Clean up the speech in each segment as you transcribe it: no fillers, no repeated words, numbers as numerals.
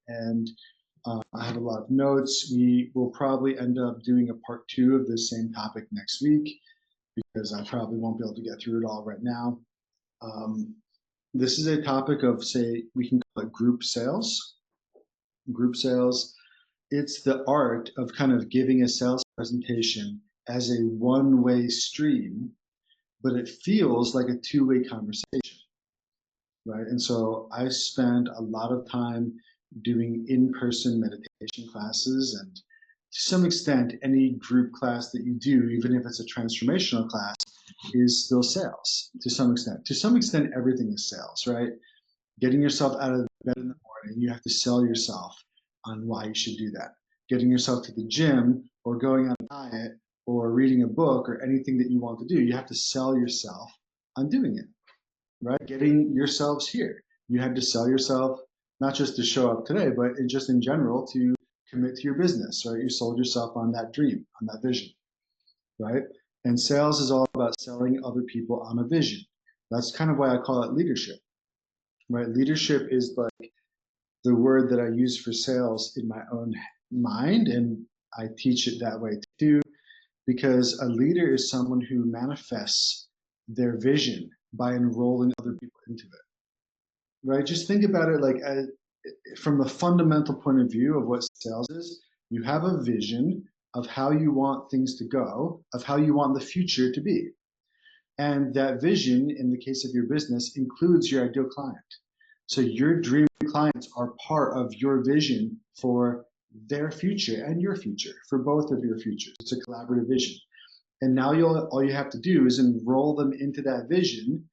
and I have a lot of notes. We will probably end up doing a part 2 of this same topic next week because I probably won't be able to get through it all right now. Um, this is a topic of, say, we can call it group sales. Group sales, it's the art of kind of giving a sales presentation as a one-way stream, but it feels like a two-way conversation, right? And so I spend a lot of time doing in-person meditation classes, and to some extent, any group class that you do, even if it's a transformational class, is still sales to some extent. To some extent, everything is sales, right? Getting yourself out of bed in the morning, you have to sell yourself on why you should do that. Getting yourself to the gym or going on a diet or reading a book or anything that you want to do, you have to sell yourself on doing it, right? Getting yourselves here. You had to sell yourself, not just to show up today, but just in general to commit to your business, right? You sold yourself on that dream, on that vision, right? And sales is all about selling other people on a vision. That's kind of why I call it leadership, right? Leadership is like the word that I use for sales in my own mind, and I teach it that way too, because a leader is someone who manifests their vision by enrolling other people into it, right? Just think about it like from the fundamental point of view of what sales is. You have a vision of how you want things to go, of how you want the future to be. And that vision, in the case of your business, includes your ideal client. So your dream clients are part of your vision for their future and your future, for both of your futures. It's a collaborative vision. And now all you have to do is enroll them into that vision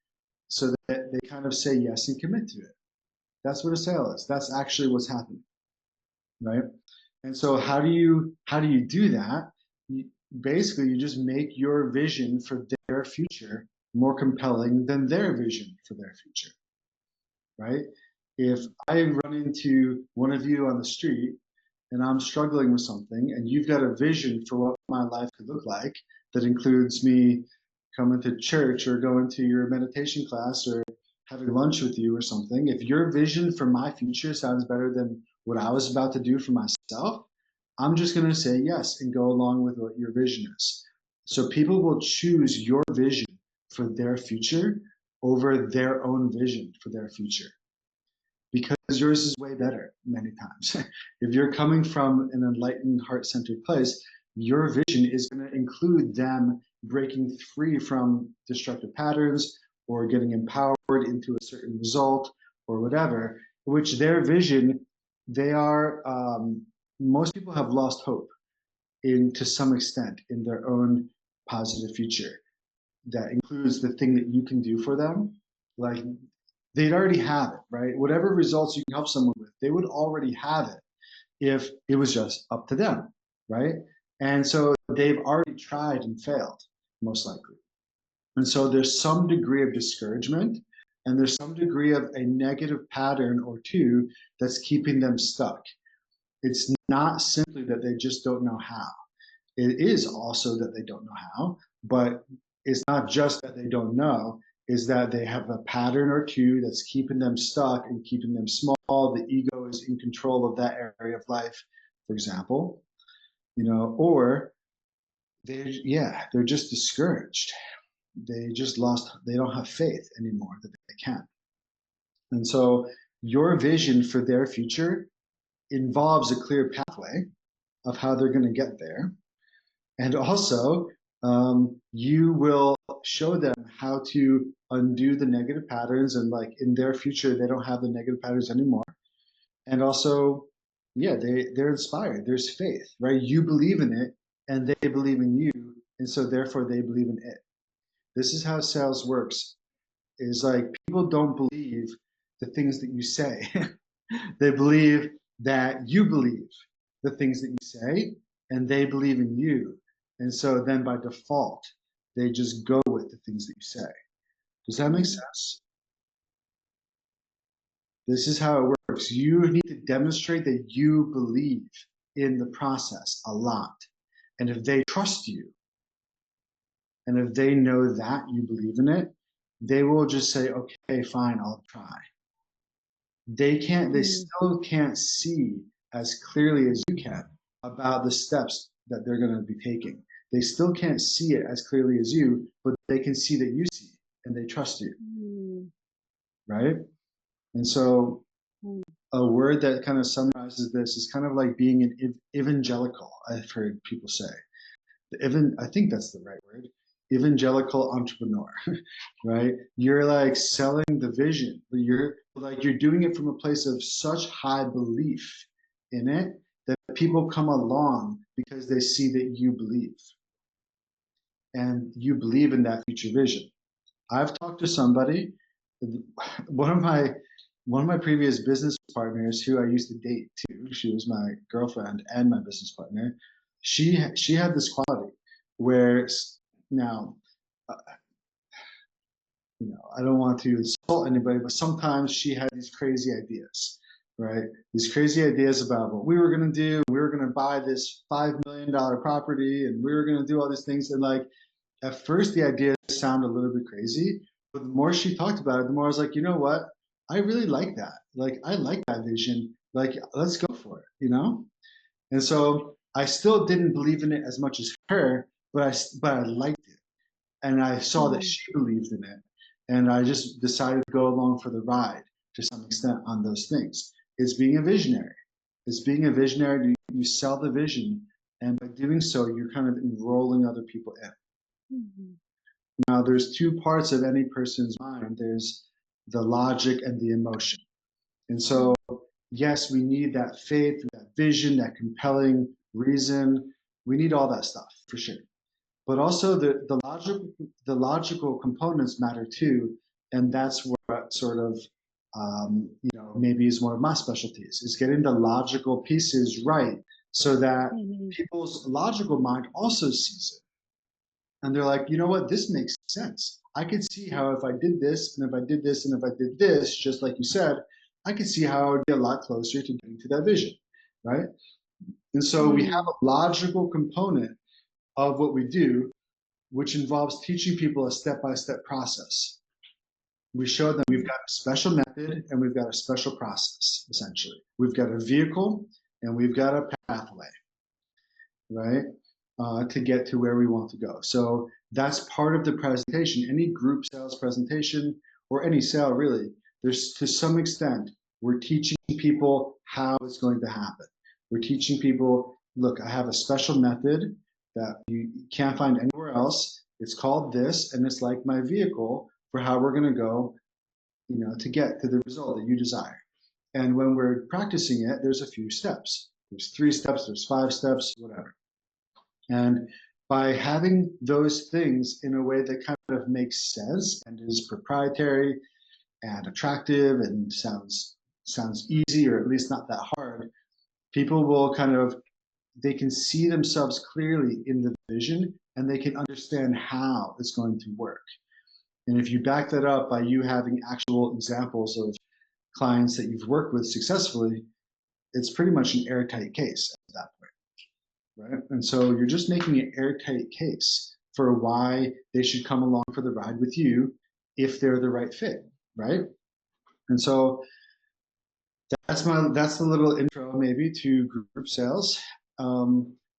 so that they kind of say yes and commit to it. That's what a sale is. That's actually what's happening, right? And so how do you do that? Basically, you just make your vision for their future more compelling than their vision for their future, right? If I run into one of you on the street and I'm struggling with something and you've got a vision for what my life could look like that includes me coming to church or going to your meditation class or having lunch with you or something, if your vision for my future sounds better than what I was about to do for myself, I'm just going to say yes and go along with what your vision is. So people will choose your vision for their future over their own vision for their future because yours is way better many times. If you're coming from an enlightened, heart-centered place, your vision is going to include them breaking free from destructive patterns or getting empowered into a certain result or whatever, which their vision, they are, most people have lost hope to some extent in their own positive future. That includes the thing that you can do for them. Like they'd already have it, right? Whatever results you can help someone with, they would already have it if it was just up to them, right? And so they've already tried and failed, most likely. And so there's some degree of discouragement and there's some degree of a negative pattern or two that's keeping them stuck. It's not simply that they just don't know how. It is also that they don't know how, but it's not just that they don't know, is that they have a pattern or two that's keeping them stuck and keeping them small. The ego is in control of that area of life, for example, or they're just discouraged. They don't have faith anymore that they can. And so your vision for their future involves a clear pathway of how they're going to get there. And also, you will show them how to undo the negative patterns and like in their future, they don't have the negative patterns anymore. And also, yeah, they're inspired. There's faith, right? You believe in it and they believe in you. And so therefore they believe in it. This is how sales works, is like people don't believe the things that you say. They believe that you believe the things that you say and they believe in you. And so then by default, they just go with the things that you say. Does that make sense? This is how it works. You need to demonstrate that you believe in the process a lot. And if they trust you, and if they know that you believe in it, they will just say, okay, fine, I'll try. they still can't see as clearly as you can about the steps that they're going to be taking. They still can't see it as clearly as you, but they can see that you see and they trust you, right? And so a word that kind of summarizes this is kind of like being an evangelical, I've heard people say. I think that's the right word, evangelical entrepreneur, right? You're like selling the vision. You're doing it from a place of such high belief in it that people come along because they see that you believe and you believe in that future vision. I've talked to somebody, one of my previous business partners who I used to date too. She was my girlfriend and my business partner. She had this quality where now, uh, I don't want to insult anybody, but sometimes she had these crazy ideas, right? These crazy ideas about what we were going to do. We were going to buy this $5 million property, and we were going to do all these things. And like, at first, the ideas sound a little bit crazy, but the more she talked about it, the more I was like, you know what? I really like that. Like, I like that vision. Like, let's go for it. And so I still didn't believe in it as much as her, but I liked it, and I saw that she believed in it, and I just decided to go along for the ride to some extent on those things. It's being a visionary. It's being a visionary. You sell the vision, and by doing so, you're kind of enrolling other people in. Now, there's two parts of any person's mind. There's the logic and the emotion. And so, yes, we need that faith, that vision, that compelling reason. We need all that stuff for sure. But also the logical components matter too, and that's what sort of maybe is one of my specialties, is getting the logical pieces right so that people's logical mind also sees it. And they're like, you know what, this makes sense. I could see how if I did this, and if I did this, and if I did this, just like you said, I could see how I would be a lot closer to getting to that vision, right? And so we have a logical component of what we do, which involves teaching people a step-by-step process. We show them we've got a special method and we've got a special process, essentially. We've got a vehicle and we've got a pathway, right? To get to where we want to go. So that's part of the presentation. Any group sales presentation or any sale really, there's to some extent, we're teaching people how it's going to happen. We're teaching people, look, I have a special method that you can't find anywhere else. It's called this, and it's like my vehicle for how we're going to go, to get to the result that you desire. And when we're practicing it, there's a few steps. There's 3 steps, there's 5 steps, whatever. And by having those things in a way that kind of makes sense and is proprietary and attractive and sounds easy, or at least not that hard, people will they can see themselves clearly in the vision and they can understand how it's going to work. And if you back that up by you having actual examples of clients that you've worked with successfully, it's pretty much an airtight case at that point. Right? And so you're just making an airtight case for why they should come along for the ride with you if they're the right fit, right? And so that's the little intro maybe to group sales.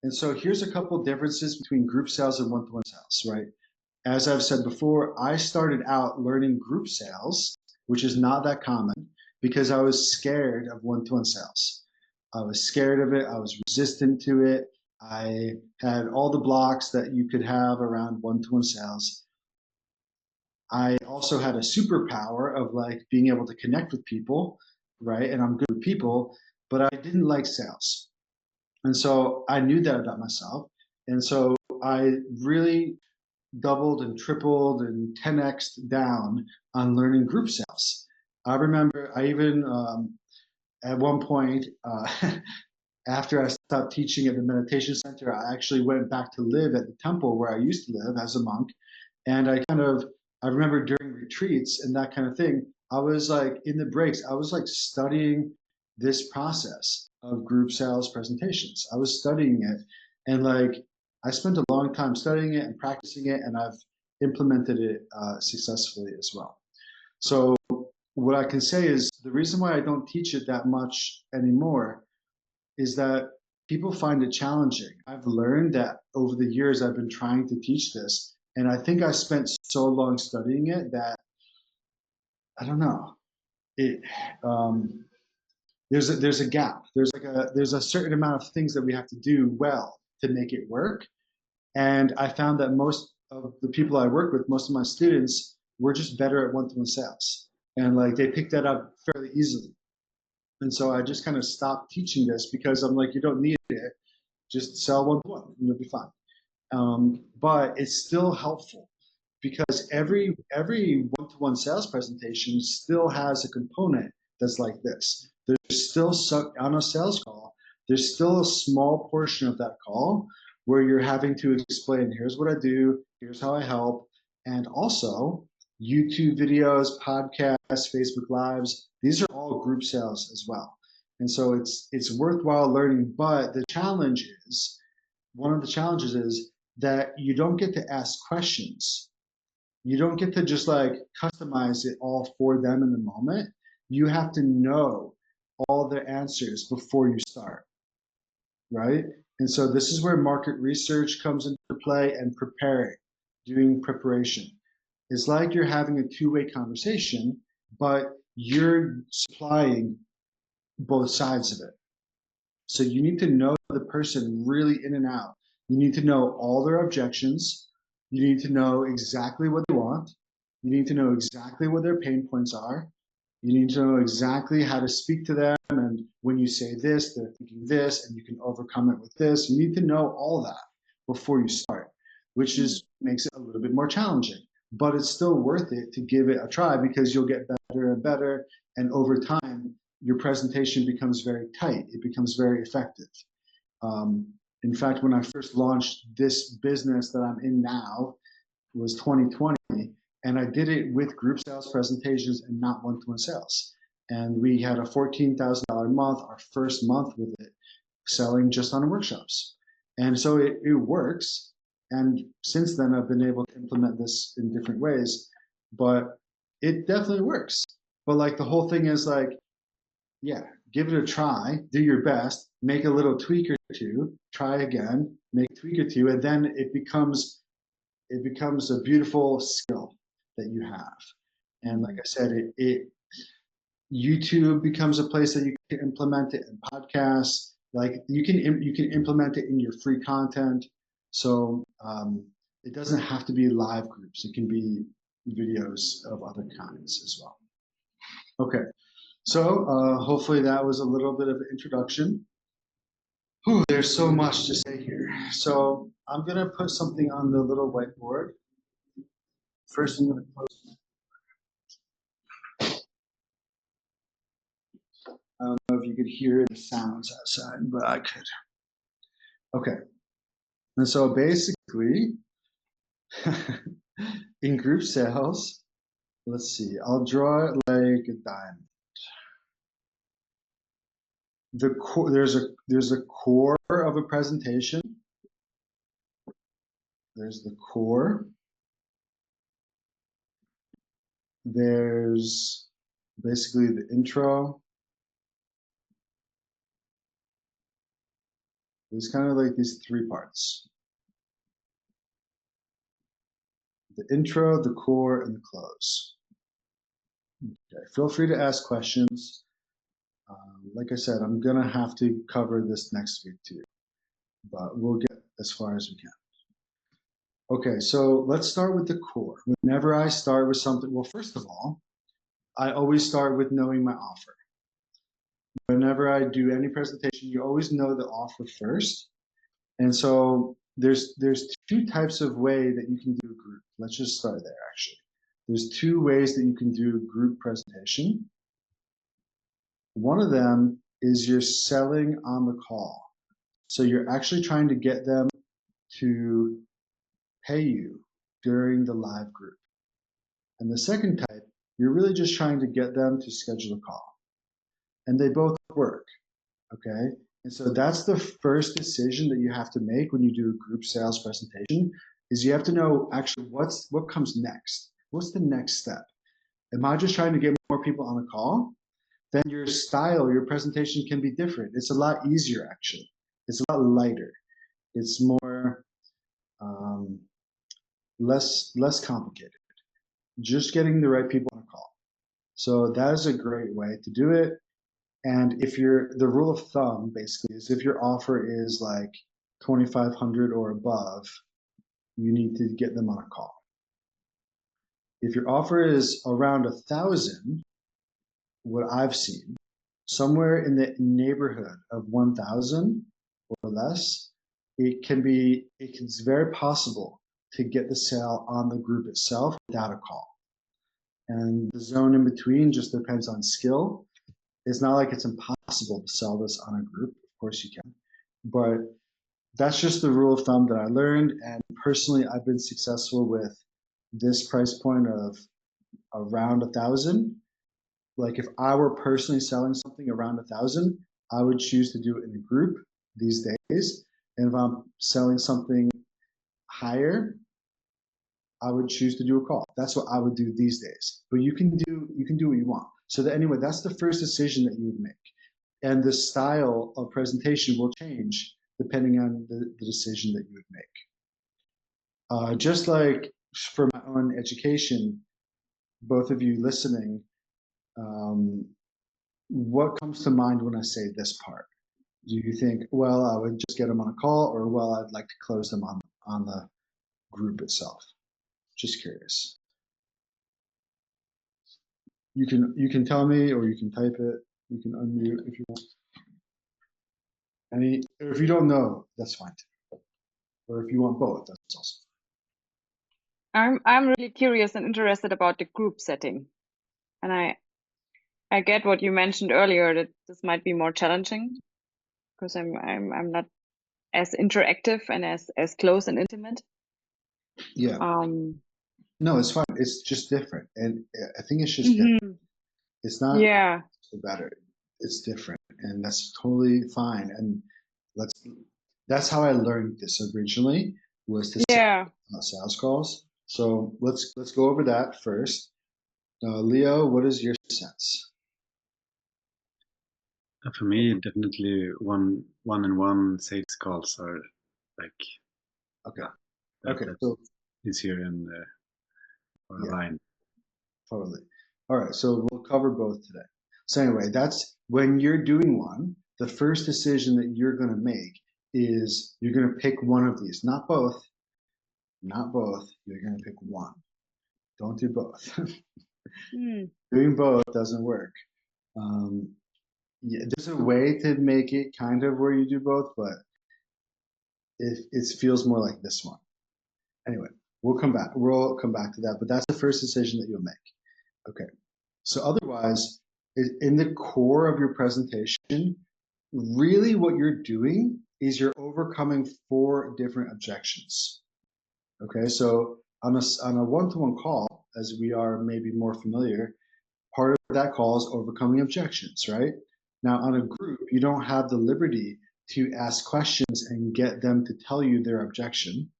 And so here's a couple differences between group sales and one-to-one sales, right? As I've said before, I started out learning group sales, which is not that common, because I was scared of one-to-one sales. I was scared of it. I was resistant to it. I had all the blocks that you could have around one-to-one sales. I also had a superpower of like being able to connect with people, right? And I'm good with people, but I didn't like sales. And so I knew that about myself. And so I really doubled and tripled and 10x'd down on learning group sales. I remember I even, at one point, after I stopped teaching at the meditation center, I actually went back to live at the temple where I used to live as a monk. And I remember during retreats and that kind of thing, I was like in the breaks, I was like studying this process of group sales presentations. I was studying it, and like I spent a long time studying it and practicing it, and I've implemented it successfully as well. So what I can say is the reason why I don't teach it that much anymore is that people find it challenging. I've learned that over the years I've been trying to teach this, and I think I spent so long studying it that I don't know. It there's a gap. There's a certain amount of things that we have to do well to make it work. And I found that most of the people I work with, most of my students, were just better at one-to-one sales, and like they picked that up fairly easily. And so I just kind of stopped teaching this because I'm like, you don't need it. Just sell one-to-one, and you'll be fine. But it's still helpful because every one-to-one sales presentation still has a component that's like this. There's still on a sales call, there's still a small portion of that call where you're having to explain, here's what I do, here's how I help, and also YouTube videos, podcasts, Facebook Lives, these are all group sales as well. And so it's worthwhile learning, but the challenge is, one of the challenges is that you don't get to ask questions. You don't get to just like customize it all for them in the moment. You have to know all their answers before you start, right? And so this is where market research comes into play, and preparing, doing preparation. It's like you're having a two-way conversation, but you're supplying both sides of it. So you need to know the person really in and out. You need to know all their objections. You need to know exactly what they want. You need to know exactly what their pain points are. You need to know exactly how to speak to them. And when you say this, they're thinking this, and you can overcome it with this. You need to know all that before you start, which is makes it a little bit more challenging. But it's still worth it to give it a try because you'll get better and better. And over time, your presentation becomes very tight. It becomes very effective. In fact, when I first launched this business that I'm in now, it was 2020, and I did it with group sales presentations and not one-to-one sales. And we had a $14,000 month, our first month with it, selling just on workshops. And so it works. And since then, I've been able to implement this in different ways, but it definitely works. But like the whole thing is like, yeah, give it a try, do your best, make a little tweak or two, try again, make a tweak or two, and then it becomes a beautiful skill that you have. And like I said, YouTube becomes a place that you can implement it, in podcasts. Like you can implement it in your free content. So it doesn't have to be live groups. It can be videos of other kinds as well. Okay. So hopefully that was a little bit of an introduction. Whew, there's so much to say here. So I'm gonna put something on the little whiteboard. First, I'm gonna post. I don't know if you could hear the sounds outside, but I could. Okay. And so basically, in group sales, let's see, I'll draw it like a diamond. The core, there's a core of a presentation. There's the core. There's basically the intro. There's kind of like these three parts: the intro, the core, and the close. Okay, feel free to ask questions. Like I said, I'm gonna have to cover this next week too, but we'll get as far as we can. Okay, so let's start with the core. Whenever I start with something, well, first of all, I always start with knowing my offer. Whenever I do any presentation, you always know the offer first. And so there's two types of way that you can do a group. Let's just start there, actually. There's two ways that you can do group presentation. One of them is you're selling on the call. So you're actually trying to get them to pay you during the live group. And the second type, you're really just trying to get them to schedule a call. And they both work, okay? And so that's the first decision that you have to make when you do a group sales presentation, is you have to know actually what comes next. What's the next step? Am I just trying to get more more people on a call, then your style, your presentation can be different. It's a lot easier, actually. It's a lot lighter. It's more less complicated. Just getting the right people on a call. So that is a great way to do it. And if the rule of thumb basically is if your offer is like 2,500 or above, you need to get them on a call. If your offer is around 1,000, what I've seen, somewhere in the neighborhood of 1,000 or less, it's very possible to get the sale on the group itself without a call. And the zone in between just depends on skill. It's not like it's impossible to sell this on a group. Of course you can. But that's just the rule of thumb that I learned. And personally, I've been successful with this price point of around 1,000. Like if I were personally selling something around 1,000, I would choose to do it in a group these days. And if I'm selling something higher, I would choose to do a call. That's what I would do these days. But you can do what you want. So that anyway, that's the first decision that you would make. And the style of presentation will change depending on the decision that you would make. Just like for my own education, both of you listening, what comes to mind when I say this part? Do you think, well, I would just get them on a call, or well, I'd like to close them on the group itself? Just curious. You can tell me, or you can type it. You can unmute if you want. Or if you don't know, that's fine too. Or if you want both, that's also fine. I'm really curious and interested about the group setting, and I get what you mentioned earlier, that this might be more challenging because I'm not as interactive and as close and intimate. Yeah. No, it's fine. It's just different, and I think it's just different. It's not better. It's different, and that's totally fine. And that's how I learned this originally, was to sales calls. So let's go over that first. Leo, what is your sense? For me, definitely one-on-one sales calls are like okay. So easier and online. Totally. All right, so we'll cover both today. So anyway, that's when you're doing one, the first decision that you're going to make is you're going to pick one of these, not both. Not both. You're going to pick one. Don't do both. Doing both doesn't work. Yeah, there's a way to make it kind of where you do both, but it feels more like this one. Anyway, we'll come back to that, but that's the first decision that you'll make. Okay. So otherwise, in the core of your presentation, really what you're doing is you're overcoming 4 different objections. Okay, so on a one-to-one call, as we are maybe more familiar, part of that call is overcoming objections, right? Now on a group, you don't have the liberty to ask questions and get them to tell you their objection.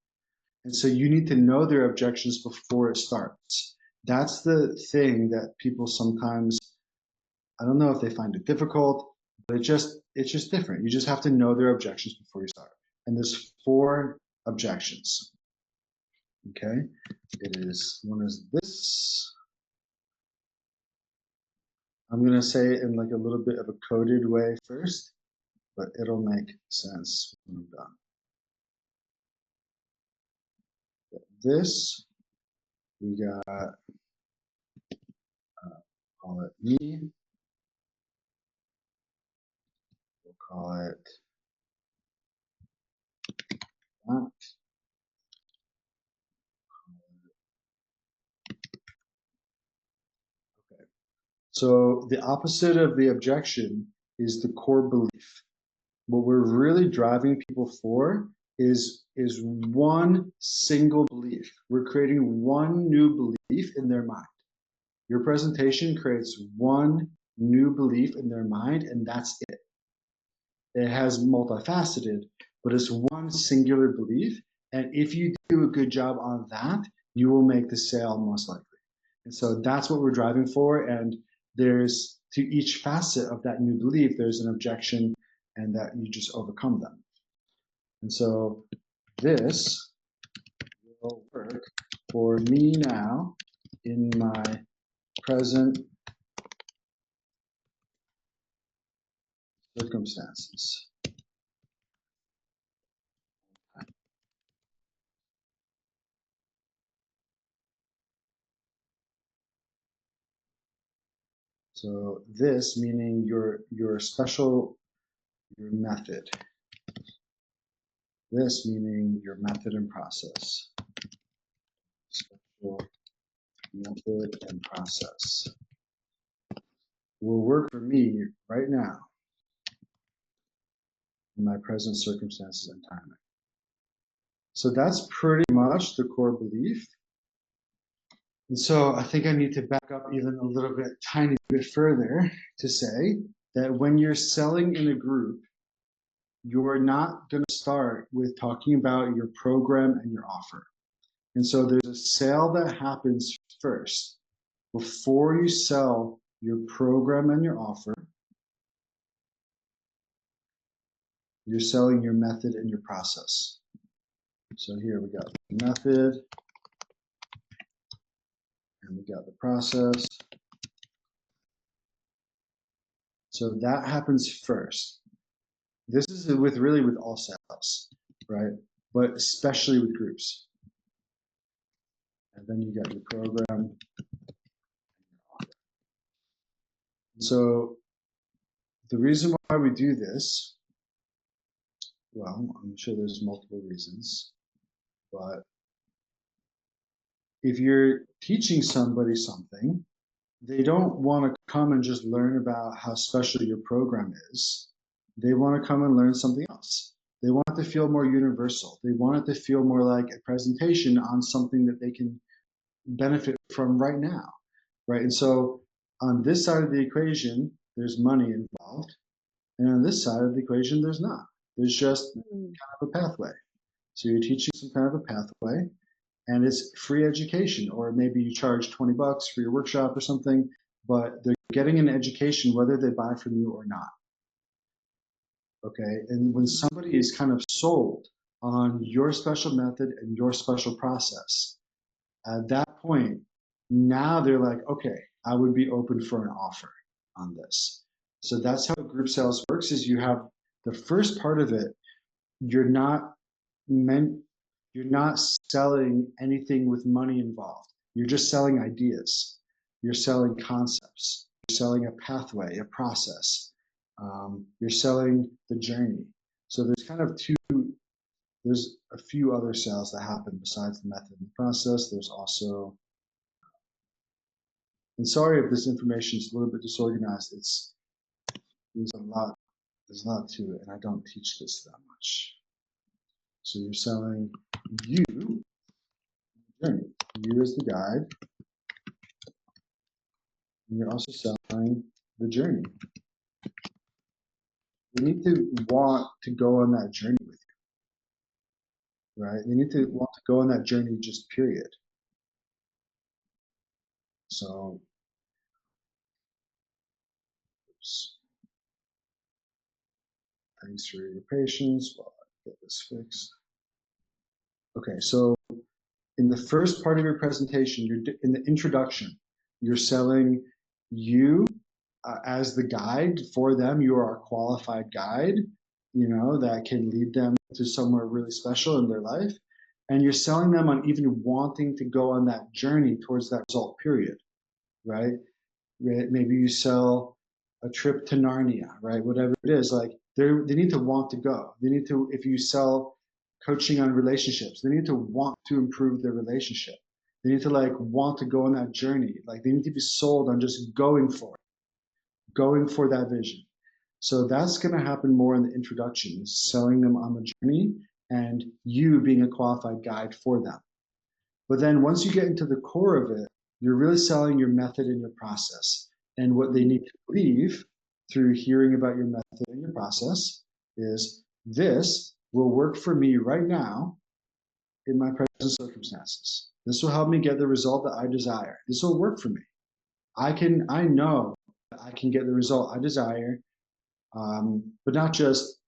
And so you need to know their objections before it starts. That's the thing that people sometimes, I don't know if they find it difficult, but it's just different. You just have to know their objections before you start. And there's 4 objections. Okay, one is this. I'm gonna say it in like a little bit of a coded way first, but it'll make sense when I'm done. This, we got, call it me. We'll call it that. Okay. So the opposite of the objection is the core belief. What we're really driving people for is one single belief. We're creating one new belief in their mind. Your presentation creates one new belief in their mind, and that's it. It has multifaceted, but it's one singular belief. And if you do a good job on that, you will make the sale most likely. And so that's what we're driving for. And there's to each facet of that new belief, there's an objection, and that you just overcome them. And so this will work for me now in my present circumstances. So this meaning your method. This meaning your method and process. Special method and process will work for me right now in my present circumstances and timing. So that's pretty much the core belief. And so I think I need to back up even a little bit, tiny bit further to say that when you're selling in a group, you're not going to start with talking about your program and your offer. And so there's a sale that happens first. Before you sell your program and your offer, you're selling your method and your process. So here we got the method, and we got the process. So that happens first. This is with all sales, right? But especially with groups. And then you got your program. So the reason why we do this, well, I'm sure there's multiple reasons, but if you're teaching somebody something, they don't want to come and just learn about how special your program is. They want to come and learn something else. They want it to feel more universal. They want it to feel more like a presentation on something that they can benefit from right now, right? And so on this side of the equation, there's money involved. And on this side of the equation, there's not. There's just kind of a pathway. So you're teaching some kind of a pathway, and it's free education, or maybe you charge 20 bucks for your workshop or something, but they're getting an education whether they buy from you or not. Okay, and when somebody is kind of sold on your special method and your special process, at that point, now they're like, okay, I would be open for an offer on this. So that's how group sales works, is you have the first part of it, you're not selling anything with money involved. You're just selling ideas. You're selling concepts. You're selling a pathway, a process. You're selling the journey. So there's kind of there's a few other sales that happen besides the method and the process. There's also, and sorry if this information is a little bit disorganized, there's a lot to it, and I don't teach this that much. So you're selling you as the guide, and you're also selling the journey. They need to want to go on that journey with you, right? They need to want to go on that journey, just period. So, oops. Thanks for your patience while I get this fixed. Okay, so in the first part of your presentation, in the introduction, you're selling you as the guide for them. You are a qualified guide, that can lead them to somewhere really special in their life. And you're selling them on even wanting to go on that journey towards that result, period, right? Maybe you sell a trip to Narnia, right? Whatever it is, like they need to want to go. They need to, if you sell coaching on relationships, they need to want to improve their relationship. They need to want to go on that journey. Like they need to be sold on just going for it, going for that vision. So that's going to happen more in the introduction, selling them on the journey and you being a qualified guide for them. But then once you get into the core of it, you're really selling your method and your process. And what they need to believe through hearing about your method and your process is this will work for me right now in my present circumstances. This will help me get the result that I desire. This will work for me. I know I can get the result I desire. But not just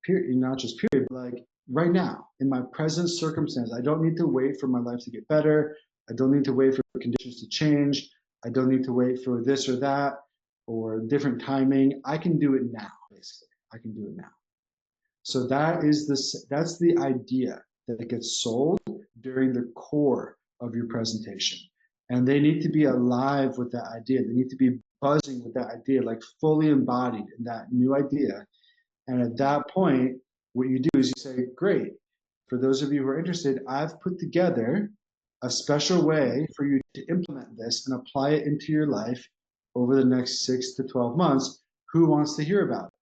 period, but like right now in my present circumstance. I don't need to wait for my life to get better. I don't need to wait for conditions to change. I don't need to wait for this or that or different timing. I can do it now, basically. I can do it now. So that's the idea that gets sold during the core of your presentation. And they need to be alive with that idea. They need to be buzzing with that idea, like fully embodied in that new idea. And at that point, what you do is you say, great, for those of you who are interested, I've put together a special way for you to implement this and apply it into your life over the next 6 to 12 months. Who wants to hear about it?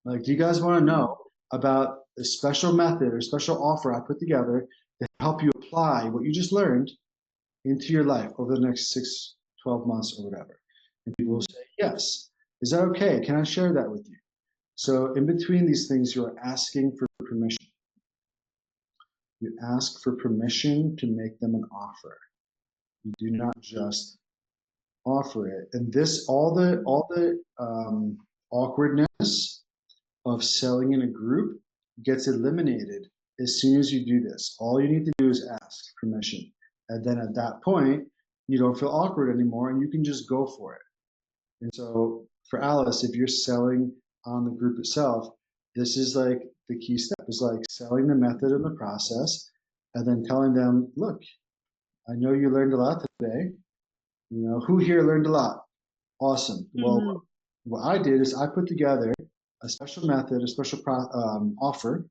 Like, do you guys want to know about a special method or special offer I put together to help you apply what you just learned into your life over the next 6, 12 months or whatever? And people will say, yes. Is that okay? Can I share that with you? So in between these things, you're asking for permission. You ask for permission to make them an offer. You do not just offer it. And this, all the awkwardness of selling in a group gets eliminated as soon as you do this. All you need to do is ask permission. And then at that point, you don't feel awkward anymore and you can just go for it. And so for Alice, if you're selling on the group itself, this is like the key step is like selling the method and the process and then telling them, look, I know you learned a lot today. You know, who here learned a lot? Awesome. Well, what I did is I put together a special method, a special offer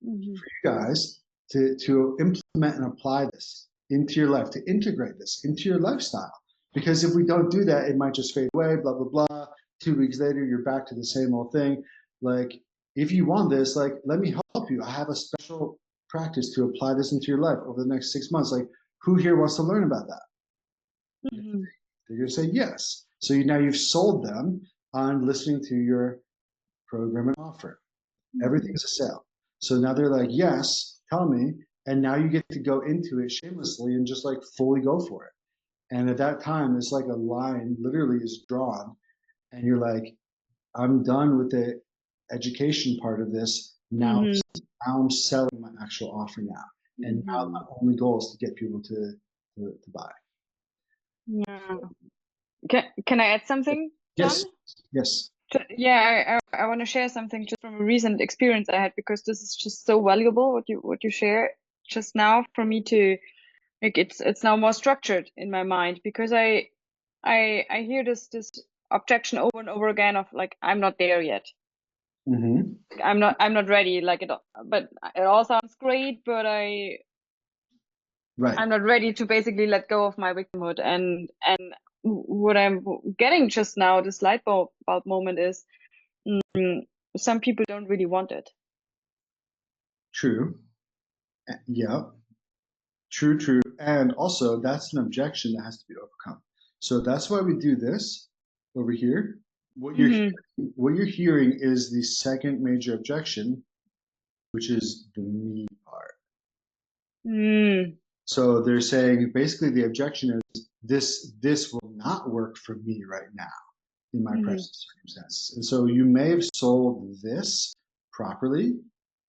for you guys to implement and apply this into your life, to integrate this into your lifestyle. Because if we don't do that, it might just fade away, blah, blah, blah. 2 weeks later, you're back to the same old thing. Like, if you want this, like, let me help you. I have a special practice to apply this into your life over the next 6 months. Like, who here wants to learn about that? They're going to say yes. So now you've sold them on listening to your program and offer. Everything is a sale. So now they're like, yes, tell me. And now you get to go into it shamelessly and just like fully go for it. And at that time, it's like a line literally is drawn. And you're like, I'm done with the education part of this. Now, now I'm selling my actual offer now. And now my only goal is to get people to buy. Yeah. Can I add something, John? Yes. Yes. Yeah, I want to share something just from a recent experience I had, because this is just so valuable what you share just now for me to like it's now more structured in my mind, because I hear this objection over and over again of like, I'm not there yet. I'm not ready, like it, but it all sounds great, but I'm not ready to basically let go of my victimhood. And what I'm getting just now, this light bulb moment is, some people don't really want it. True. Yeah. True. And also, that's an objection that has to be overcome. So that's why we do this over here. What you're hearing is the second major objection, which is the me part. So they're saying basically the objection is this will not work for me right now in my present circumstances. And so you may have sold this properly.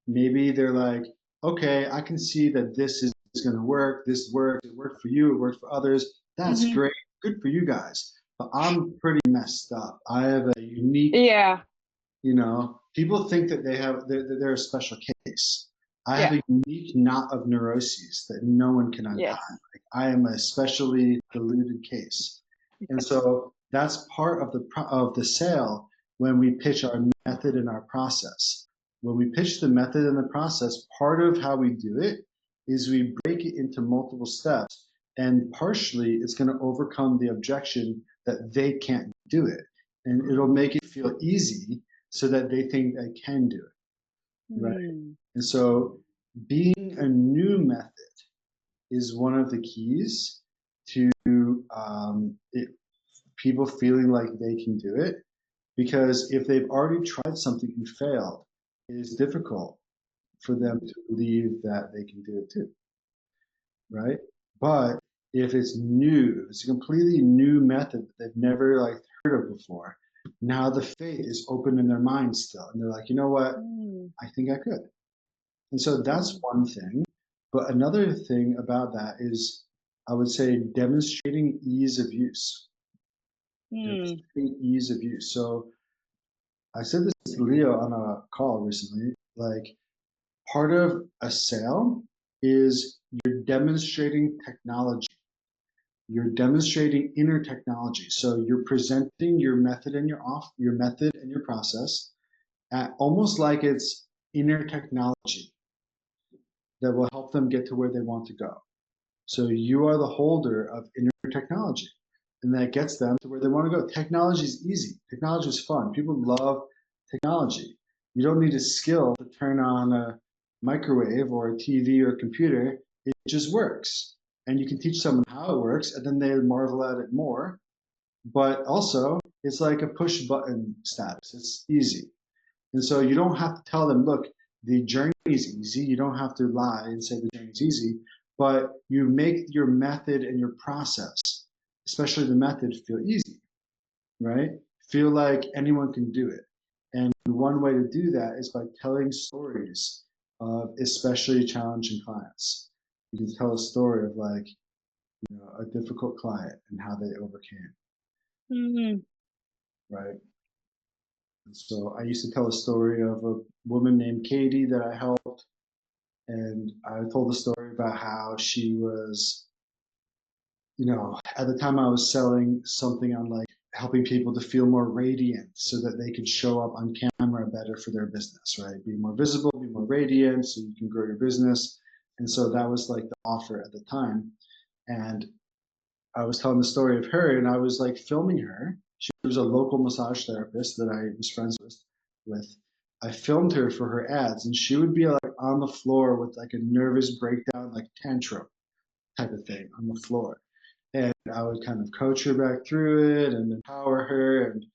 Maybe they're like, okay, I can see that this is going to work. This worked. It worked for you. It worked for others. That's great. Good for you guys. But I'm pretty messed up. I have a unique, you know, people think that they're a special case. I have a unique knot of neuroses that no one can untie. Like, I am a especially deluded case. And so that's part of the sale when we pitch our method and our process. When we pitch the method and the process, part of how we do it is we break it into multiple steps, and partially it's going to overcome the objection that they can't do it, and it'll make it feel easy so that they think they can do it, right? And so being a new method is one of the keys to people feeling like they can do it, because if they've already tried something and failed, it is difficult for them to believe that they can do it too, right? But if it's new, it's a completely new method that they've never like of before. Now the faith is open in their minds still. And they're like, you know what? I think I could. And so that's one thing. But another thing about that is, I would say, demonstrating ease of use. Demonstrating ease of use. So I said this to Leo on a call recently, like part of a sale is you're demonstrating technology. You're demonstrating inner technology. So you're presenting your method and your method and your process almost like it's inner technology that will help them get to where they want to go. So you are the holder of inner technology, and that gets them to where they want to go. Technology is easy. Technology is fun. People love technology. You don't need a skill to turn on a microwave or a TV or a computer. It just works. And you can teach someone how it works, and then they marvel at it more. But also, it's like a push button status. It's easy. And so you don't have to tell them, look, the journey is easy. You don't have to lie and say the journey is easy, but you make your method and your process, especially the method, feel easy, right? Feel like anyone can do it. And one way to do that is by telling stories of especially challenging clients. You can tell a story of, like, you know, a difficult client and how they overcame, right? And so I used to tell a story of a woman named Katie that I helped, and I told the story about how she was, you know, at the time I was selling something on like helping people to feel more radiant so that they could show up on camera better for their business, right? Be more visible, be more radiant so you can grow your business. And so that was like the offer at the time. And I was telling the story of her, and I was like filming her. She was a local massage therapist that I was friends with. I filmed her for her ads, and she would be like on the floor with like a nervous breakdown, like tantrum type of thing on the floor. And I would kind of coach her back through it and empower her. And,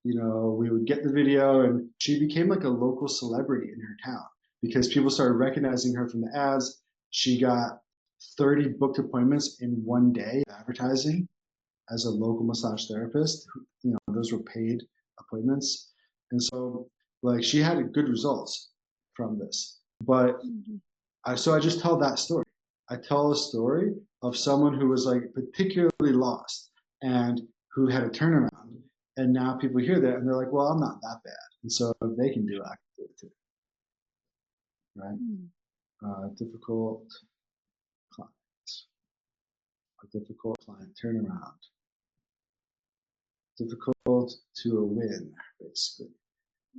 you know, we would get the video, and she became like a local celebrity in her town because people started recognizing her from the ads. She got 30 booked appointments in one day of advertising as a local massage therapist. You know, those were paid appointments. And so, like, she had good results from this. But so I just tell that story. I tell a story of someone who was like particularly lost and who had a turnaround. And now people hear that and they're like, well, I'm not that bad. And so if they can do it, I can do it too. Right? Difficult client. A difficult client turnaround. Difficult to a win, basically.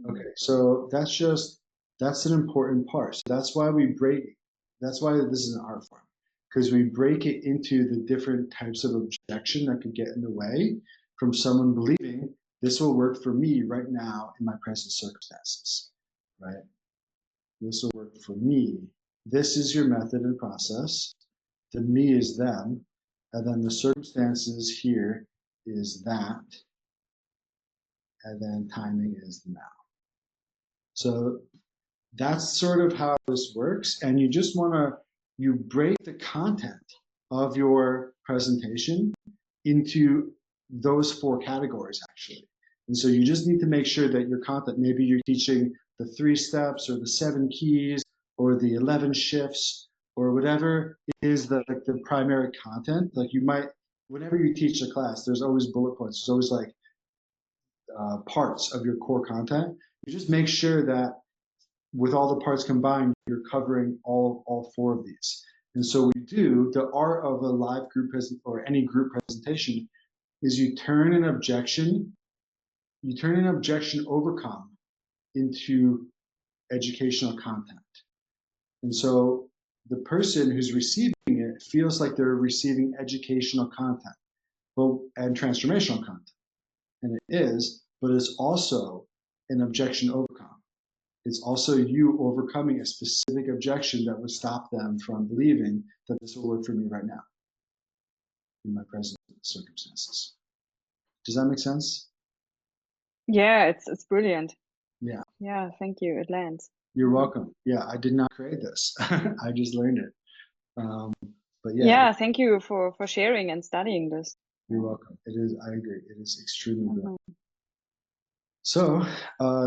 Okay, so that's an important part. So that's why this is an art form, because we break it into the different types of objection that could get in the way from someone believing this will work for me right now in my present circumstances, right? This will work for me. This is your method and process. The me is them, and then the circumstances here is that, and then timing is the now. So that's sort of how this works. And you just want to, you break the content of your presentation into those 4 categories, actually. And so you just need to make sure that your content, maybe you're teaching the 3 steps or the 7 keys or the 11 shifts or whatever is the primary content. Like you might, whenever you teach a class, there's always bullet points. There's always like parts of your core content. You just make sure that with all the parts combined, you're covering all 4 of these. And so we do, the art of a live group or any group presentation is you turn an objection overcome into educational content. And so the person who's receiving it feels like they're receiving educational content and transformational content. And it is, but it's also an objection overcome. It's also you overcoming a specific objection that would stop them from believing that this will work for me right now in my present circumstances. Does that make sense? Yeah, it's brilliant. Yeah. Yeah, thank you. It lands. You're welcome. Yeah, I did not create this. I just learned it. But yeah. Yeah, thank you for sharing and studying this. You're welcome. It is, I agree, it is extremely good. Mhm. So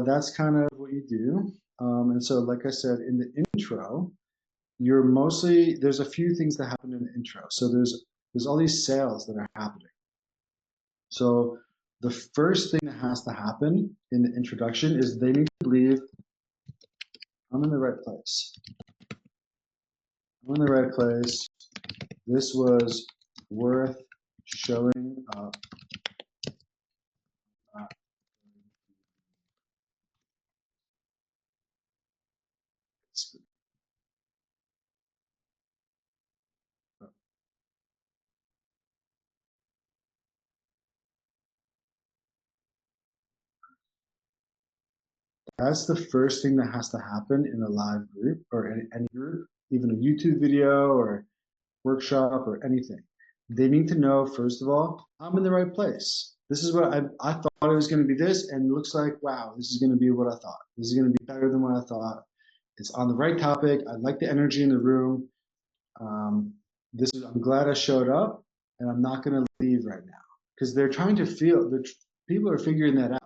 that's kind of what you do. And so, like I said, in the intro, you're mostly, there's a few things that happen in the intro. So there's all these sales that are happening. So the first thing that has to happen in the introduction is they need to believe I'm in the right place. I'm in the right place. This was worth showing up. That's the first thing that has to happen in a live group or any group, even a YouTube video or workshop or anything. They need to know, first of all, I'm in the right place. This is what I thought it was going to be this, and it looks like, wow, this is going to be what I thought. This is going to be better than what I thought. It's on the right topic. I like the energy in the room. I'm glad I showed up, and I'm not going to leave right now. Because they're trying to feel, people are figuring that out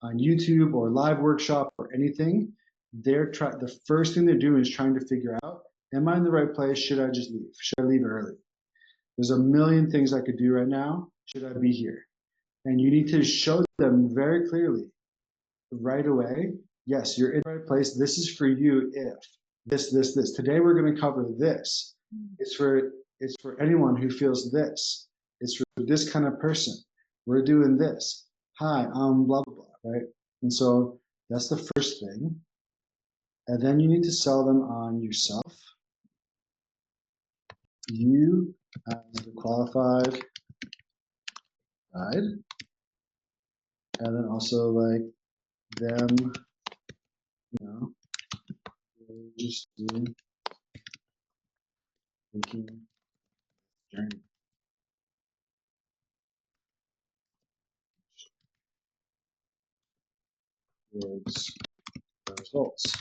on YouTube or live workshop or anything. The first thing they're doing is trying to figure out, am I in the right place? Should I just leave? Should I leave early? There's a million things I could do right now. Should I be here? And you need to show them very clearly right away, yes, you're in the right place. This is for you if this. Today we're going to cover this. It's for anyone who feels this. It's for this kind of person. We're doing this. Hi, I'm blah, blah, blah, right? And so that's the first thing. And then you need to sell them on yourself. You as the qualified guide. And then also like them, you know, just thinking journey. Towards the results.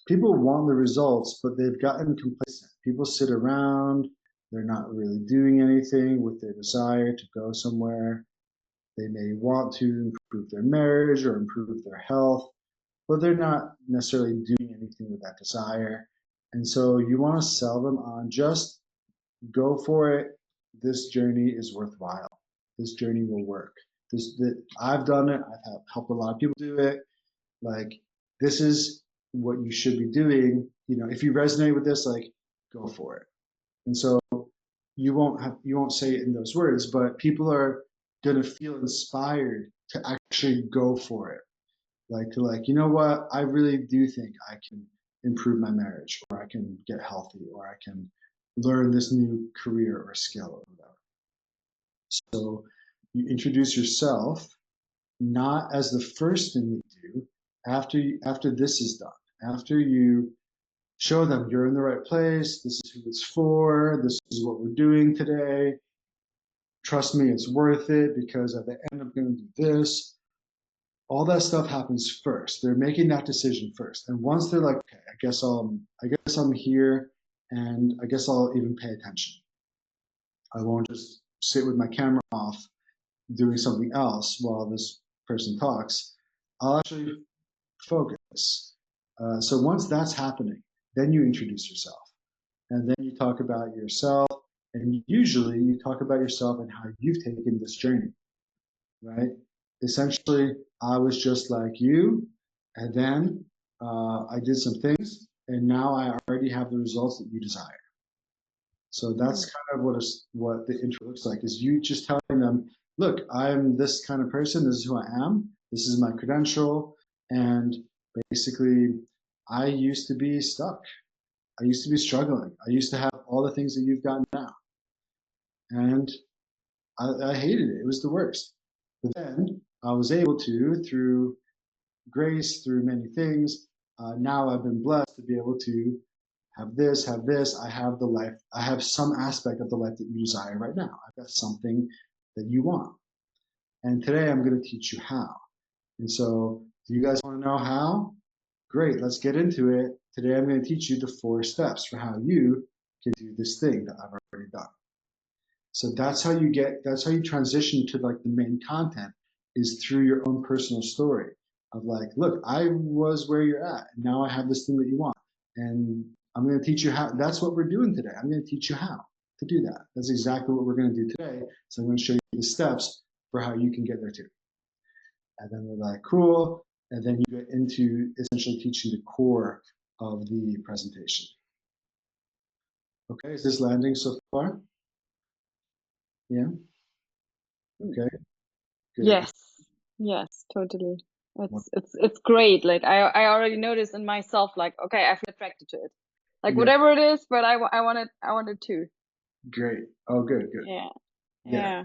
People want the results, but they've gotten complacent. People sit around, they're not really doing anything with their desire to go somewhere. They may want to improve their marriage or improve their health, but they're not necessarily doing anything with that desire. And so you want to sell them on just go for it. This journey is worthwhile. This journey will work. I've done it. I've helped a lot of people do it. Like, this is what you should be doing. You know, if you resonate with this, like, go for it. And so you won't say it in those words, but people are going to feel inspired to actually go for it. Like, you know what? I really do think I can improve my marriage, or I can get healthy, or I can learn this new career or skill or whatever. So you introduce yourself not as the first thing you do after this is done. After you show them you're in the right place, this is who it's for, this is what we're doing today. Trust me, it's worth it because at the end I'm going to do this. All that stuff happens first. They're making that decision first. And once they're like, okay, I guess I'm here, and I guess I'll even pay attention. I won't just sit with my camera off doing something else while this person talks. I'll actually focus. So once that's happening, then you introduce yourself. And then you talk about yourself. And usually you talk about yourself and how you've taken this journey, right? Essentially, I was just like you, and then I did some things, and now I already have the results that you desire. So that's kind of what the intro looks like, is you just telling them, look, I'm this kind of person, this is who I am, this is my credential, and basically, I used to be stuck. I used to be struggling. I used to have all the things that you've got now. And I hated it. It was the worst. But then I was able to, through grace, through many things, now I've been blessed to be able to have this, I have the life, I have some aspect of the life that you desire right now. I've got something that you want. And today I'm going to teach you how. And so, do you guys want to know how? Great, let's get into it. Today I'm going to teach you the 4 steps for how you can do this thing that I've already done. So that's how you transition to like the main content, is through your own personal story of like, look, I was where you're at, and now I have this thing that you want. And I'm going to teach you how. That's what we're doing today. I'm going to teach you how to do that. That's exactly what we're going to do today. So I'm going to show you the steps for how you can get there too. And then they're like, cool. And then you get into essentially teaching the core of the presentation. Okay, is this landing so far? Yeah. Okay. Good. Yes. Yes, totally. It's great. Like I already noticed in myself, like, okay, I feel attracted to it. Like Yeah. whatever it is, but I want it too. Great. Oh, good, good. Yeah. Yeah. Yeah.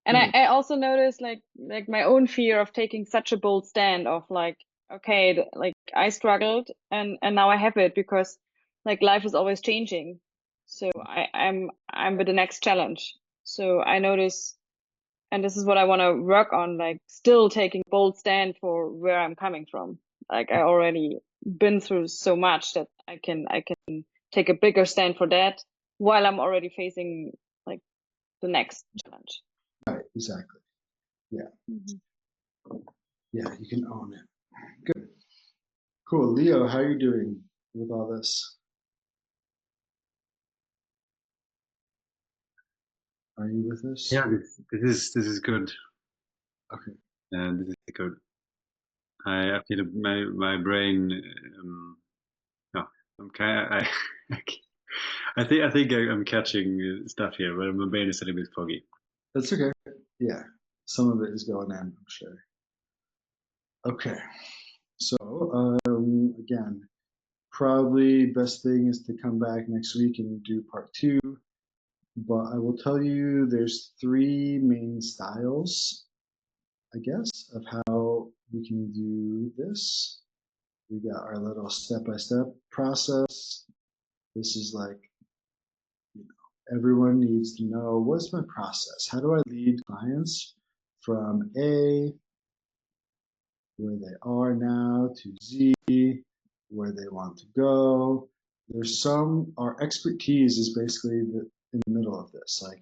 And I also noticed like my own fear of taking such a bold stand of like, okay, like I struggled and now I have it because like life is always changing. So I'm with the next challenge. So I notice, and this is what I want to work on, like still taking bold stand for where I'm coming from. Like I already been through so much that I can take a bigger stand for that while I'm already facing like the next challenge. Right, exactly. Yeah. Yeah, you can own it. Good. Cool. Leo, how are you doing with all this? Are you with us? Yeah, this is good. Okay. This is good. I feel my brain. No, I'm kind. I think I'm catching stuff here, but my brain is a little bit foggy. That's okay. Yeah. Some of it is going in, I'm sure. Okay. So, again, probably best thing is to come back next week and do part 2. But I will tell you there's 3 main styles, I guess, of how we can do this. We got our little step-by-step process. This is like, everyone needs to know, what's my process? How do I lead clients from A, where they are now, to Z, where they want to go? There's our expertise is basically in the middle of this. Like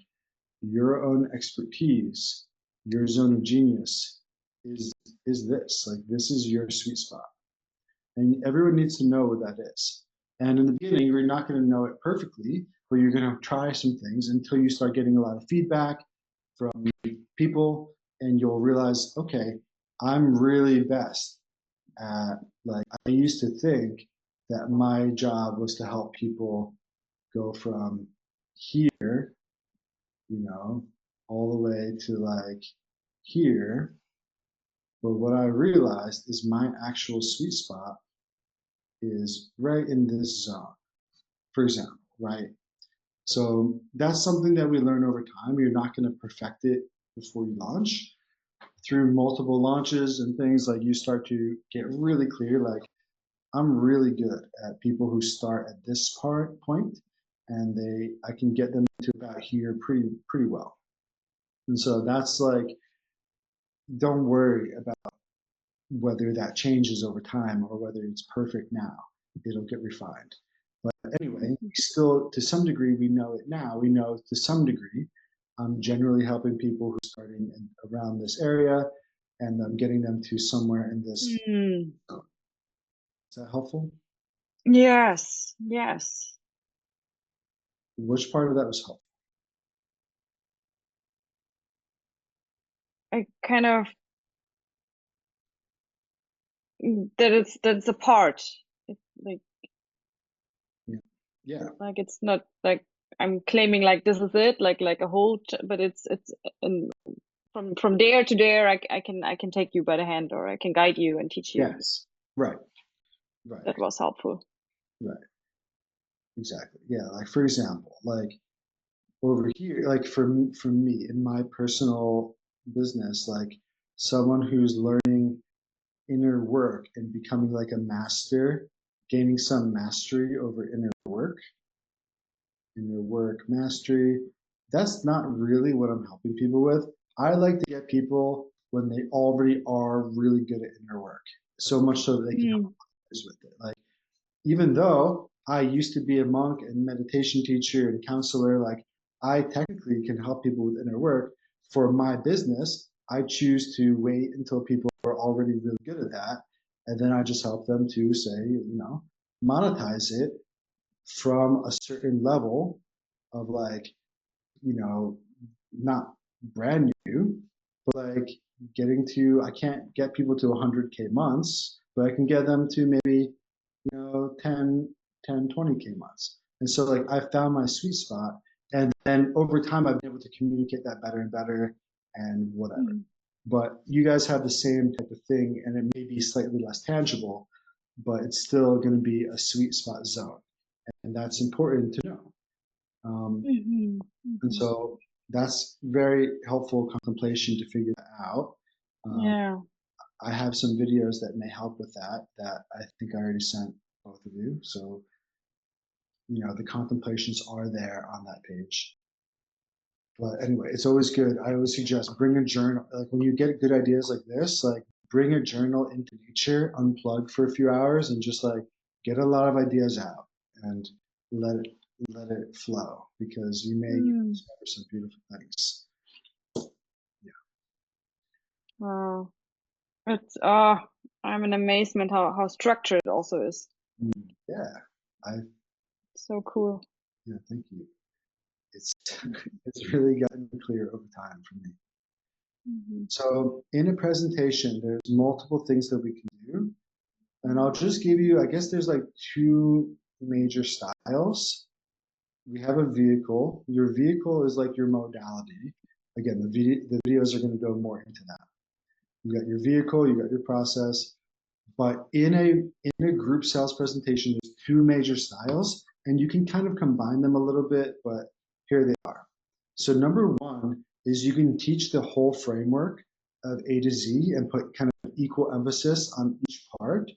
your own expertise, your zone of genius is this. Like this is your sweet spot. And everyone needs to know what that is. And in the beginning, you're not going to know it perfectly, but you're going to try some things until you start getting a lot of feedback from people, and you'll realize, okay, I'm really best at, like, I used to think that my job was to help people go from here, all the way to like here. But what I realized is my actual sweet spot is right in this zone, for example, right? So that's something that we learn over time. You're not going to perfect it before you launch. Through multiple launches and things, like you start to get really clear, like I'm really good at people who start at this point, and I can get them to about here pretty well. And so that's like, don't worry about whether that changes over time or whether it's perfect now. It'll get refined. But anyway, still, to some degree, we know it now. We know to some degree, I'm generally helping people who are starting around this area, and I'm getting them to somewhere in this. Mm. Is that helpful? Yes, yes. Which part of that was helpful? I kind of that's a part. It's like Yeah. like it's not like I'm claiming like this is it, like a whole, but it's from there to there. I can take you by the hand, or I can guide you and teach you. Yes. Right. Right. That was helpful. Right. Exactly. Yeah. Like for example, like over here, like for me in my personal business, like someone who's learning inner work and becoming like a master, gaining some mastery over inner work mastery. That's not really what I'm helping people with. I like to get people when they already are really good at inner work, so much so that they can help others with it. Like, even though I used to be a monk and meditation teacher and counselor, like I technically can help people with inner work. For my business, I choose to wait until people are already really good at that. And then I just help them to say, monetize it from a certain level of like, not brand new, but like getting to, I can't get people to 100K months, but I can get them to maybe, 10, 20K months. And so like I found my sweet spot. And then over time, I've been able to communicate that better and better and whatever. Mm. But you guys have the same type of thing, and it may be slightly less tangible, but it's still going to be a sweet spot zone. And that's important to know. Mhm. And Mhm. so that's very helpful contemplation to figure that out. Yeah. I have some videos that may help with that I think I already sent both of you. So, the contemplations are there on that page. But anyway, it's always good. I always suggest bring a journal. Like when you get good ideas like this, like bring a journal into nature, unplug for a few hours, and just like get a lot of ideas out and let it flow, because you may Mm. discover some beautiful things. Wow. It's I'm in amazement how structured it also is. Yeah, So cool. thank you. It's it's really gotten clear over time for me. Mhm. So in a presentation, there's multiple things that we can do. And I'll just give you, I guess there's like two major styles. We have a vehicle. Your vehicle is like your modality. Again, the videos are going to go more into that. You got your vehicle, you got your process. But in a group sales presentation, there's two major styles, and you can kind of combine them a little bit, but here they are. So number one is you can teach the whole framework of A to Z and put kind of equal emphasis on each part.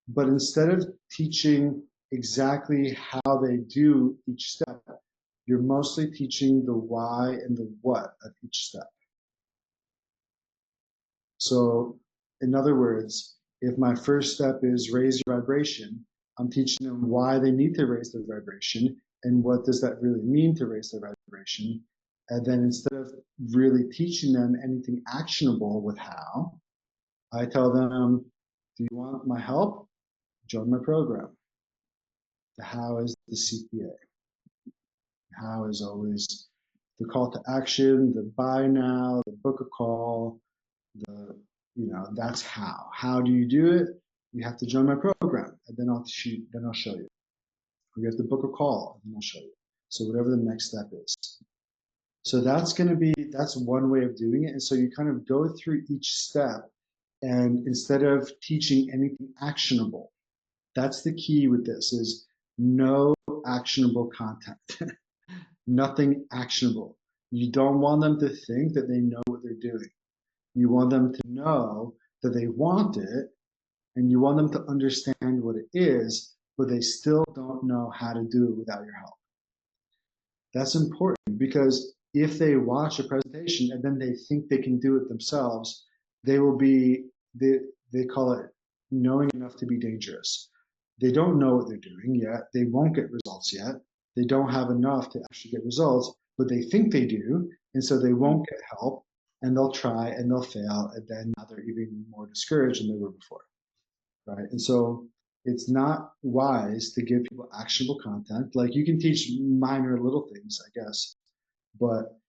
But instead of teaching exactly how they do each step, you're mostly teaching the why and the what of each step. So in other words, if my first step is raise your vibration, I'm teaching them why they need to raise their vibration and what does that really mean to raise their vibration. And then instead of really teaching them anything actionable with how, I tell them, do you want my help? Join my program. The how is the CPA. How is always the call to action, the buy now, the book a call, that's how. How do you do it? You have to join my program, and then I'll show you. You have to book a call, and then I'll show you. So whatever the next step is. So that's one way of doing it. And so you kind of go through each step, and instead of teaching anything actionable, that's the key with this is no actionable content. Nothing actionable. You don't want them to think that they know what they're doing. You want them to know that they want it, and you want them to understand what it is, but they still don't know how to do it without your help. That's important, because if they watch a presentation and then they think they can do it themselves, they will be, they call it knowing enough to be dangerous. They don't know what they're doing yet. They won't get results yet. They don't have enough to actually get results, but they think they do. And so they won't get help, and they'll try and they'll fail. And then now they're even more discouraged than they were before. Right. And so it's not wise to give people actionable content. Like you can teach minor little things, I guess, but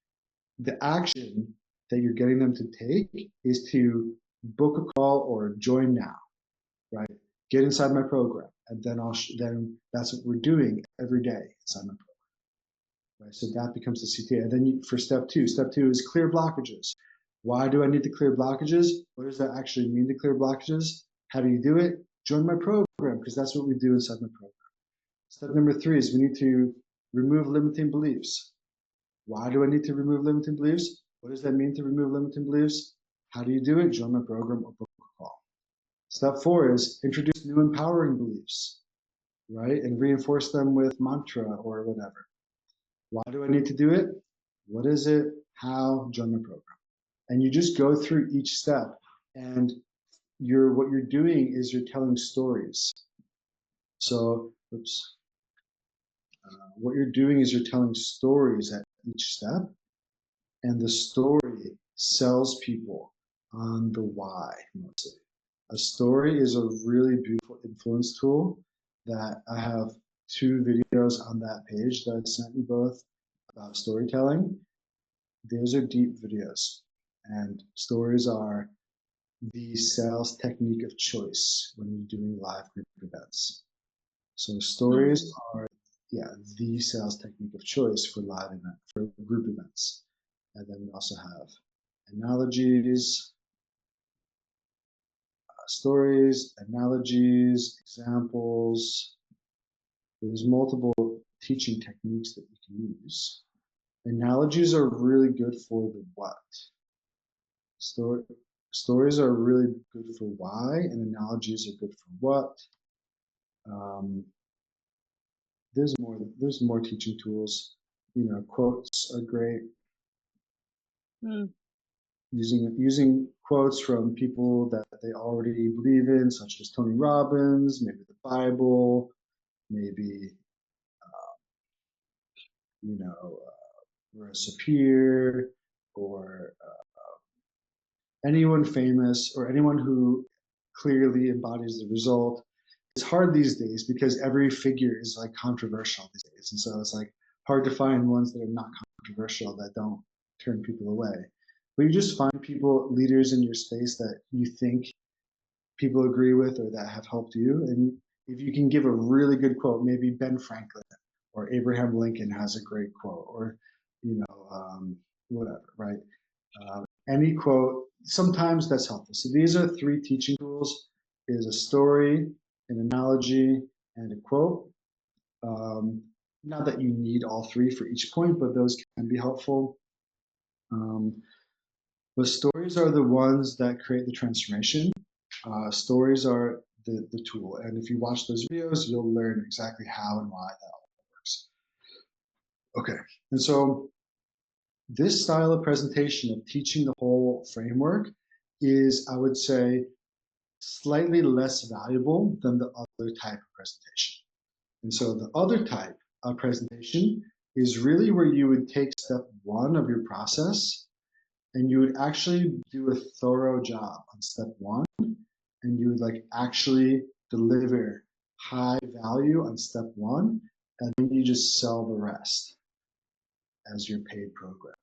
the action that you're getting them to take is to book a call or join now, right? Get inside my program, and then then that's what we're doing every day inside my program, right? So that becomes the CTA. And then for step two is clear blockages. Why do I need to clear blockages? What does that actually mean to clear blockages? How do you do it? Join my program, because that's what we do inside my program. Step number 3 is we need to remove limiting beliefs. Why do I need to remove limiting beliefs? What does that mean to remove limiting beliefs? How do you do it? Join my program or book a call. Step 4 is introduce new empowering beliefs, right? And reinforce them with mantra or whatever. Why do I need to do it? What is it? How? Join my program. And you just go through each step, and what you're doing is you're telling stories. So, what you're doing is you're telling stories at each step. And the story sells people on the why mostly. A story is a really beautiful influence tool that I have 2 videos on that page that I sent you both about storytelling. Those are deep videos, and stories are the sales technique of choice when you're doing live group events. So stories are, yeah, the sales technique of choice for live event, for group events. And then we also have analogies, stories, analogies, examples. There's multiple teaching techniques that you can use. Analogies are really good for the what. Stories are really good for why, and analogies are good for what. There's more teaching tools. You know, quotes are great. Using quotes from people that they already believe in, such as Tony Robbins, maybe the Bible, maybe you know, Rosa Peer, or anyone famous, or anyone who clearly embodies the result. It's hard these days because every figure is like controversial these days, and so it's like hard to find ones that are not controversial, that don't turn people away. But you just find people, leaders in your space that you think people agree with or that have helped you, and if you can give a really good quote, maybe Ben Franklin or Abraham Lincoln has a great quote, or whatever, right? Any quote, sometimes that's helpful. So these are 3 teaching tools: is a story, an analogy, and a quote. Not that you need all 3 for each point, but those can be helpful. But stories are the ones that create the transformation. Stories are the tool. And if you watch those videos, you'll learn exactly how and why that all works. Okay, and so this style of presentation of teaching the whole framework is, I would say, slightly less valuable than the other type of presentation. And so the other type of presentation is really where you would take step 1 of your process and you would actually do a thorough job on step 1, and you would like actually deliver high value on step 1, and then you just sell the rest as your paid program.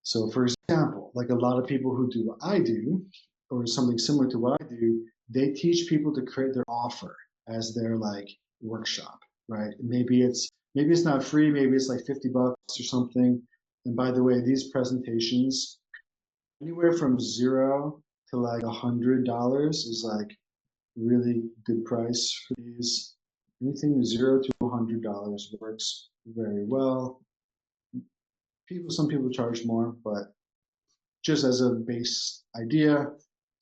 So for example, like a lot of people who do what I do, or something similar to what I do, they teach people to create their offer as their like workshop, right? Maybe it's not free, maybe it's like $50 or something. And by the way, these presentations, anywhere from $0 to like $100 is like really good price for these. Anything $0 to $100 works very well. Some people charge more, but just as a base idea,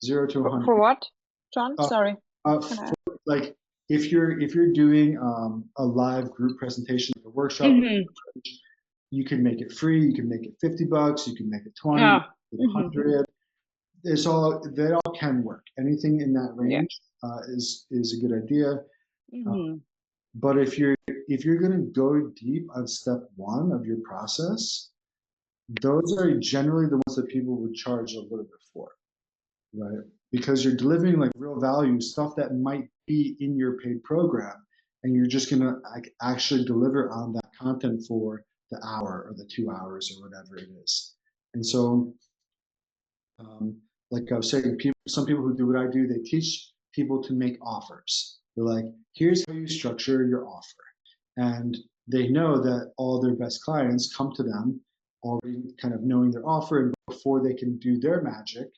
0 to 100. For what, John? Sorry. Like if you're doing a live group presentation, like a workshop, you can make it free. You can make it $50. You can make it 20, 100. They all can work. Anything in that range is a good idea. But if you're going to go deep on step 1 of your process, those are generally the ones that people would charge a little bit for, right? Because you're delivering like real value, stuff that might be in your paid program, and you're just gonna like actually deliver on that content for the hour or the 2 hours or whatever it is. And so, like I was saying, some people who do what I do, they teach people to make offers. They're like, here's how you structure your offer. And they know that all their best clients come to them already kind of knowing their offer, and before they can do their magic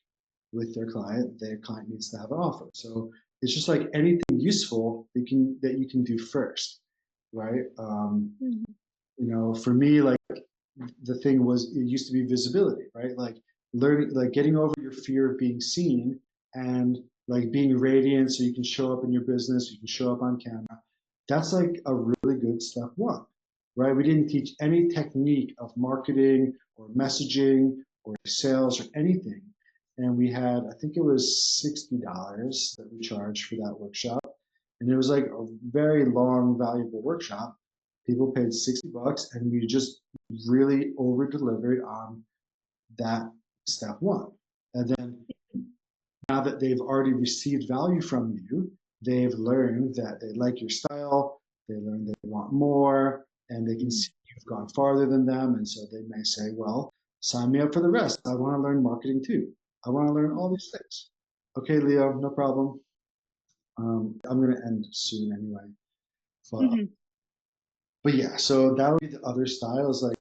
with their client needs to have an offer. So it's just like anything useful that you can do first, right? You know, for me, like the thing was, it used to be visibility, right? Like learning, like getting over your fear of being seen, and like being radiant so you can show up in your business, you can show up on camera. That's like a really good step 1, right? We didn't teach any technique of marketing or messaging or sales or anything. And we had, I think it was $60 that we charged for that workshop. And it was like a very long, valuable workshop. People paid $60 and you just really over delivered on that step one. And then now that they've already received value from you, they've learned that they like your style, they learned they want more, and they can see you've gone farther than them. And so they may say, well, sign me up for the rest. I want to learn marketing too. I want to learn all these things. Okay, Leo, no problem. I'm going to end soon anyway. But yeah, so that would be the other style, is like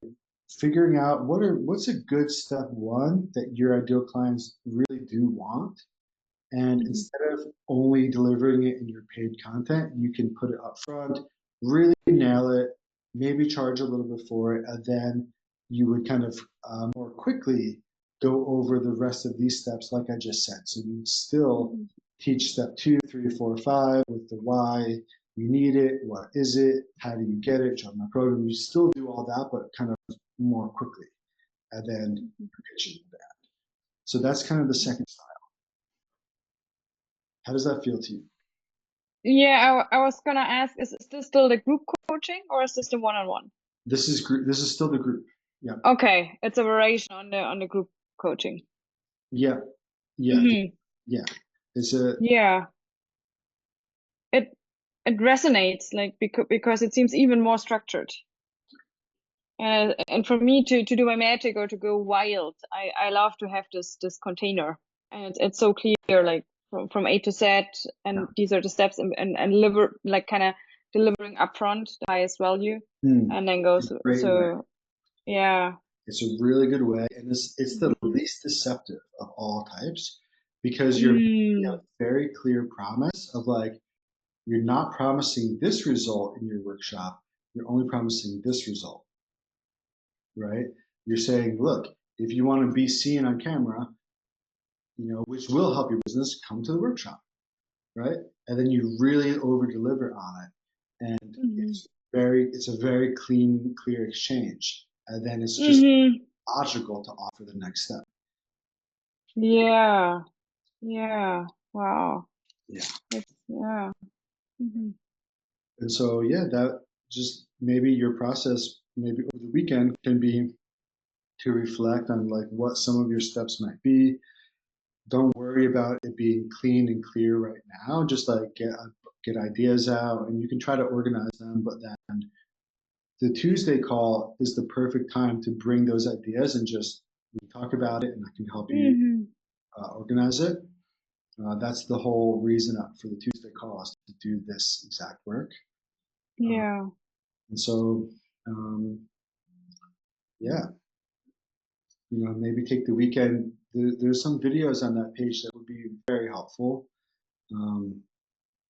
figuring out what's a good step one that your ideal clients really do want. And instead of only delivering it in your paid content, you can put it up front, really nail it, maybe charge a little bit for it, and then you would kind of more quickly go over the rest of these steps like I just said. So you still teach step 2, 3, 4, 5 with the why you need it, what is it, how do you get it, join my program. You still do all that, but kind of more quickly, and then pitching that. So that's kind of the second style. How does that feel to you? Yeah, I was gonna ask, is this still the group coaching or is this the one-on-one? This is group. This is still the group. Yeah. Okay, it's a variation on the group coaching. Yeah. Yeah. Yeah. It's a Yeah. It resonates, like, because it seems even more structured. And for me to do my magic or to go wild, I love to have this container, and it's so clear, like from A to Z, and these are the steps, and deliver, like, kind of delivering upfront the highest value, and then goes. So yeah, it's a really good way, and it's the least deceptive of all types, because you're making a very clear promise of, like, you're not promising this result in your workshop, you're only promising this result, right? You're saying, look, if you want to be seen on camera, which will help your business, come to the workshop, right? And then you really over deliver on it, and it's a very clean, clear exchange, and then it's just logical to offer the next step. Yeah. Wow. Yeah. And so, yeah, that just maybe your process, maybe over the weekend, can be to reflect on, like, what some of your steps might be. Don't worry about it being clean and clear right now. Just like get ideas out, and you can try to organize them. But then the Tuesday call is the perfect time to bring those ideas and just talk about it, and I can help you organize it. That's the whole reason for the Tuesday call, is to do this exact work. Yeah. And so, yeah, maybe take the weekend. There's some videos on that page that would be very helpful.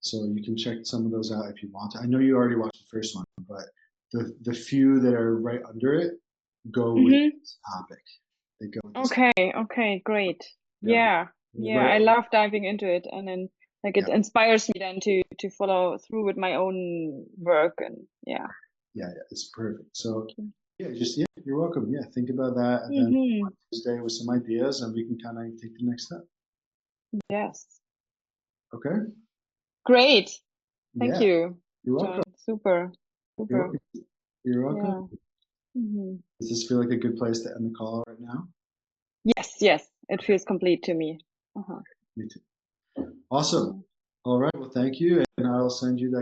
So you can check some of those out if you want to. I know you already watched the first one, but the few that are right under it go with this topic. They go with this topic. Okay, great. Yeah. Right. I love diving into it, and then, like, it inspires me then to follow through with my own work, and yeah, it's perfect. So you're welcome. Yeah, think about that, and then on Tuesday with some ideas, and we can kind of take the next step. Yes. Okay. Great. Thank you. You're welcome. John. Super. You're welcome. Does this feel like a good place to end the call right now? Yes. It feels complete to me. Me too. Awesome. All right. Well, thank you, and I'll send you that